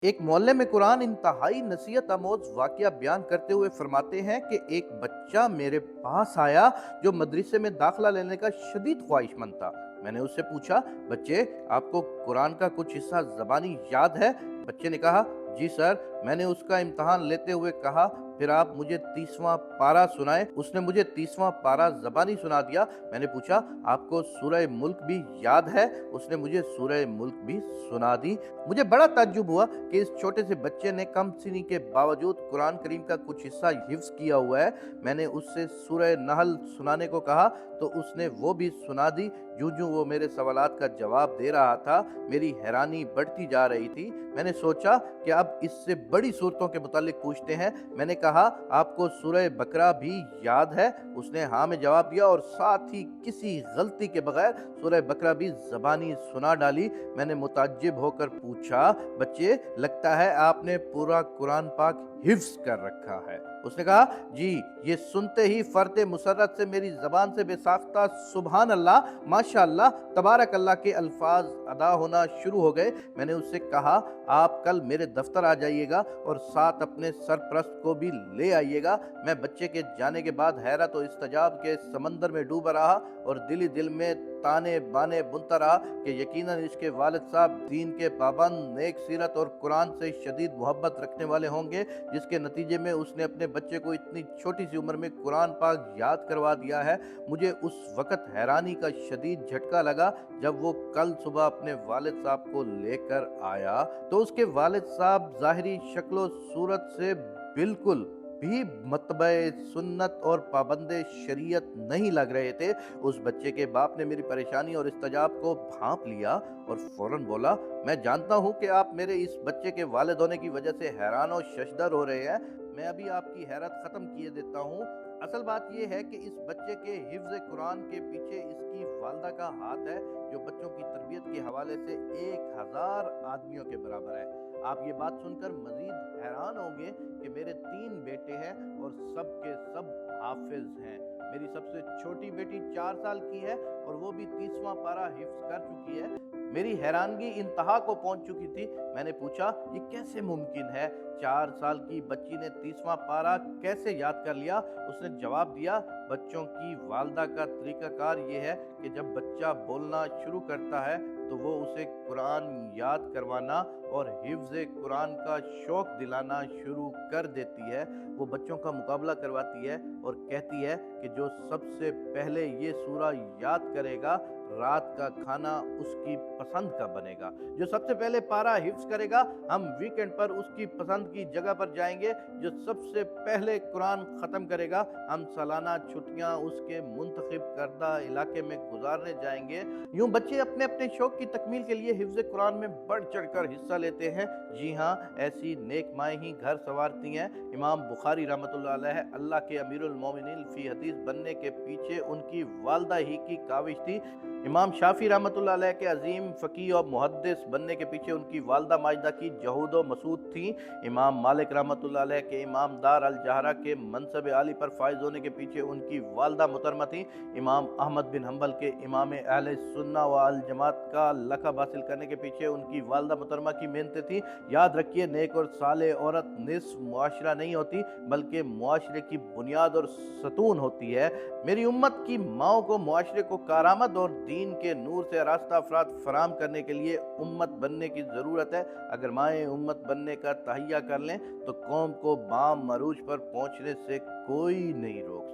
एक मोहल्ले में कुरान इंतहाई नसीहत आमोज वाकया बयान करते हुए फरमाते हैं कि एक बच्चा मेरे पास आया जो मदरसे में दाखिला लेने का शदीद ख्वाहिशमंद था। मैंने उससे पूछा, बच्चे, आपको कुरान का कुछ हिस्सा जबानी याद है? बच्चे ने कहा, जी सर, मैंने उसका इम्तहान लेते हुए कहा, फिर आप मुझे 30वां पारा सुनाए। उसने मुझे 30वां पारा जबानी सुना दिया। मैंने पूछा, आपको सूरह मुल्क भी याद है? उसने मुझे सूरह मुल्क भी सुना दी। मुझे बड़ा ताज्जुब हुआ कि इस छोटे से बच्चे ने कम सीनी के बावजूद कुरान करीम का कुछ हिस्सा हिफ्ज किया हुआ है। मैंने उससे सूरह नहल सुनाने को कहा तो उसने वो भी सुना दी। यूं यूं वो मेरे सवालात का जवाब दे रहा था, मेरी हैरानी बढ़ती जा रही थी। मैंने सोचा कि अब इससे बड़ी सूरतों के मुतालिक पूछते हैं। मैंने कहा, आपको सूरह बकरा भी याद है? उसने हाँ में जवाब दिया और साथ ही किसी गलती के बगैर सूरह बकरा भी जबानी सुना डाली। मैंने मुताज्जिब होकर पूछा, बच्चे, लगता है आपने पूरा कुरान पाक हिफ्ज कर रखा है। उसने कहा, जी। ये सुनते ही फर्द मुसर्रत से मेरी जबान से बेसाख्ता सुबहान अल्लाह, माशा अल्लाह, तबारक अल्लाह के अल्फाज अदा होना शुरू हो गए। मैंने उससे कहा, आप कल मेरे दफ्तर आ जाइएगा और साथ अपने सरपरस्त को भी ले आइएगा। मैं बच्चे के जाने के बाद हैरत और इस्तजाब के समंदर में डूबा रहा और दिल ही दिल में ताने बाने बुनता रहा कि यकीनन इसके वालिद साहब दीन के पाबंद, नेक सीरत और कुरान से शदीद मोहब्बत रखने वाले होंगे, जिसके नतीजे में उसने अपने बच्चे को इतनी छोटी सी उम्र में कुरान पाक याद करवा दिया है। मुझे उस वक़्त हैरानी का शदीद झटका लगा जब वो कल सुबह अपने वालिद साहब को लेकर आया तो उसके वालिद साहब ज़ाहिरी शक्ल सूरत से बिल्कुल भी मतबए सुन्नत और पाबंदे शरीयत नहीं लग रहे थे। उस बच्चे के बाप ने मेरी परेशानी और इस्तजाब को भांप लिया और फौरन बोला, मैं जानता हूँ कि आप मेरे इस बच्चे के वालिद होने की वजह से हैरान और शशदर हो रहे हैं। मैं अभी आपकी हैरत ख़त्म किए देता हूँ। असल बात यह है कि इस बच्चे के हिफ्ज़ कुरान के पीछे इसकी वालदा का हाथ है, जो बच्चों की तरबियत के हवाले से 1000 आदमियों के बराबर है। आप ये बात सुनकर मजीद हैरान होंगे कि मेरे 3 बेटे हैं और सब के सब हाफिज हैं। मेरी सबसे छोटी बेटी 4 साल की है और वो भी 30वां पारा हिफ्ज कर चुकी है। मेरी हैरानगी इंतहा को पहुंच चुकी थी। मैंने पूछा, ये कैसे मुमकिन है? 4 साल की बच्ची ने 30वां पारा कैसे याद कर लिया? उसने जवाब दिया, बच्चों की वालदा का तरीकाकार ये है कि जब बच्चा बोलना शुरू करता है तो वो उसे कुरान याद करवाना और हिफ्ज़ कुरान का शौक दिलाना शुरू कर देती है। वो बच्चों का मुकाबला करवाती है और कहती है कि जो सबसे पहले ये सूरा याद करेगा, रात का खाना उसकी पसंद का बनेगा। जो सबसे पहले पारा हिफ्ज़ करेगा, हम वीकेंड पर उसकी पसंद की जगह पर जाएंगे। जो सबसे पहले कुरान ख़त्म करेगा, हम सालाना छुट्टियां उसके मुंतखब करदा इलाके में गुजारने जाएंगे। यूं बच्चे अपने अपने शौक की तकमील के लिए हिफ्ज़ कुरान में बढ़ चढ़कर हिस्सा लेते हैं। जी हाँ, ऐसी नेक माएँ ही घर संवारती हैं। इमाम बुखारी रहमतुल्लाह अलैह, अल्लाह के अमीरुल मोमिनीन फी हदीस बनने के पीछे उनकी वालदा ही की काविश थी। इमाम शाफी रहमतुल्लाह अलैह के अजीम फ़कीह और मुहद्दिस बनने के पीछे उनकी वालदा माजिदा की जहूद व मसूद थी। इमाम मालिक रहमतुल्लाह अलैह के इमाम दार अल जहरा के मनसब आली पर फायज होने के पीछे उनकी वालदा मुहतरमा थी। इमाम अहमद बिन हम्बल के इमाम अहले सुन्ना व अल जमात का लक़ब हासिल करने के पीछे उनकी वालदा मुहतरमा की मेहनतें थी। याद रखिए, नेक और साले औरत निस्फ मुआशरा नहीं होती, बल्कि मुआशरे की बुनियाद और सतून होती है। मेरी उम्मत की माओं को मुआशरे को कारामद और दीन के नूर से रास्ता अफराद फराम करने के लिए उम्मत बनने की ज़रूरत है। अगर माएँ उम्मत बनने का तहैया कर लें तो कौम को बाम मरूज पर पहुँचने से कोई नहीं रोक